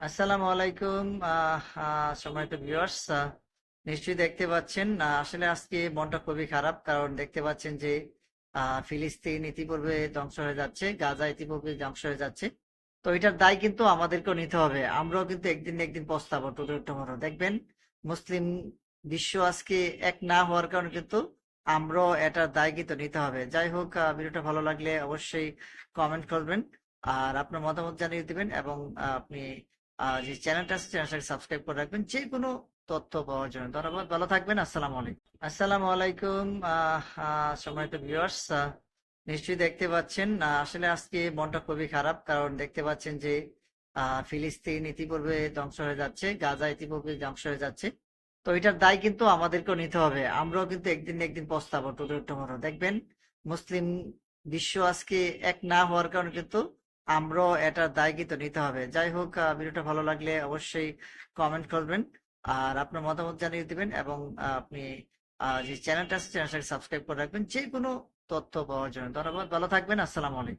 আসসালামু আলাইকুম সম্মানিত ভিউয়ার্স, নিশ্চয়ই দেখতে পাচ্ছেন। আসলে আজকে মনটা খুবই খারাপ, কারণ দেখতে পাচ্ছেন যে ফিলিস্তিন ইতিপূর্বে ধ্বংস হয়ে যাচ্ছে, গাজা ইতিপূর্বে ধ্বংস হয়ে যাচ্ছে। তো এটার দায় কিন্তু আমাদেরকেও নিতে হবে। আমরাও কিন্তু একদিন না একদিন পস্তাবো, টুডে টুমরো দেখবেন। মুসলিম বিশ্ব আজকে এক না হওয়ার কারণে কিন্তু আমরাও এটার দায় কিন্তু নিতে হবে। যাই হোক, ভিডিওটা ভালো লাগলে অবশ্যই কমেন্ট করবেন আর আপনার মতামত জানিয়ে দিবেন, এবং আপনি যে চ্যানেলটা আছে চ্যানেলটাকে সাবস্ক্রাইব করে রাখবেন যে কোনো তথ্য পাওয়ার জন্য। ধন্যবাদ, ভালো থাকবেন। আসসালামু আলাইকুম। আসসালামু আলাইকুম সম্মানিত ভিউয়ার্স, নিশ্চয়ই দেখতে পাচ্ছেন। আসলে আজকে মনটা খুবই খারাপ, কারণ দেখতে পাচ্ছেন যে ফিলিস্তিন ইতিপূর্বে ধ্বংস হয়ে যাচ্ছে, গাজা ইতিপূর্বে ধ্বংস হয়ে যাচ্ছে। তো এটার দায় কিন্তু আমাদেরকেও নিতে হবে। আমরাও কিন্তু একদিন না একদিন পস্তাবো, টুডে টুমরো দেখবেন। মুসলিম বিশ্ব আজকে এক না হওয়ার কারণে কিন্তু আমরাও এটার দায় কিন্তু নিতে হবে। যাই হোক, ভিডিওটা ভালো লাগলে অবশ্যই কমেন্ট করবেন আর আপনার মতামত জানিয়ে দিবেন, এবং আপনি যে চ্যানেলটা আছে চ্যানেলটাকে সাবস্ক্রাইব করে রাখবেন যে কোনো তথ্য পাওয়ার জন্য। ধন্যবাদ, ভালো থাকবেন। আসসালামু আলাইকুম।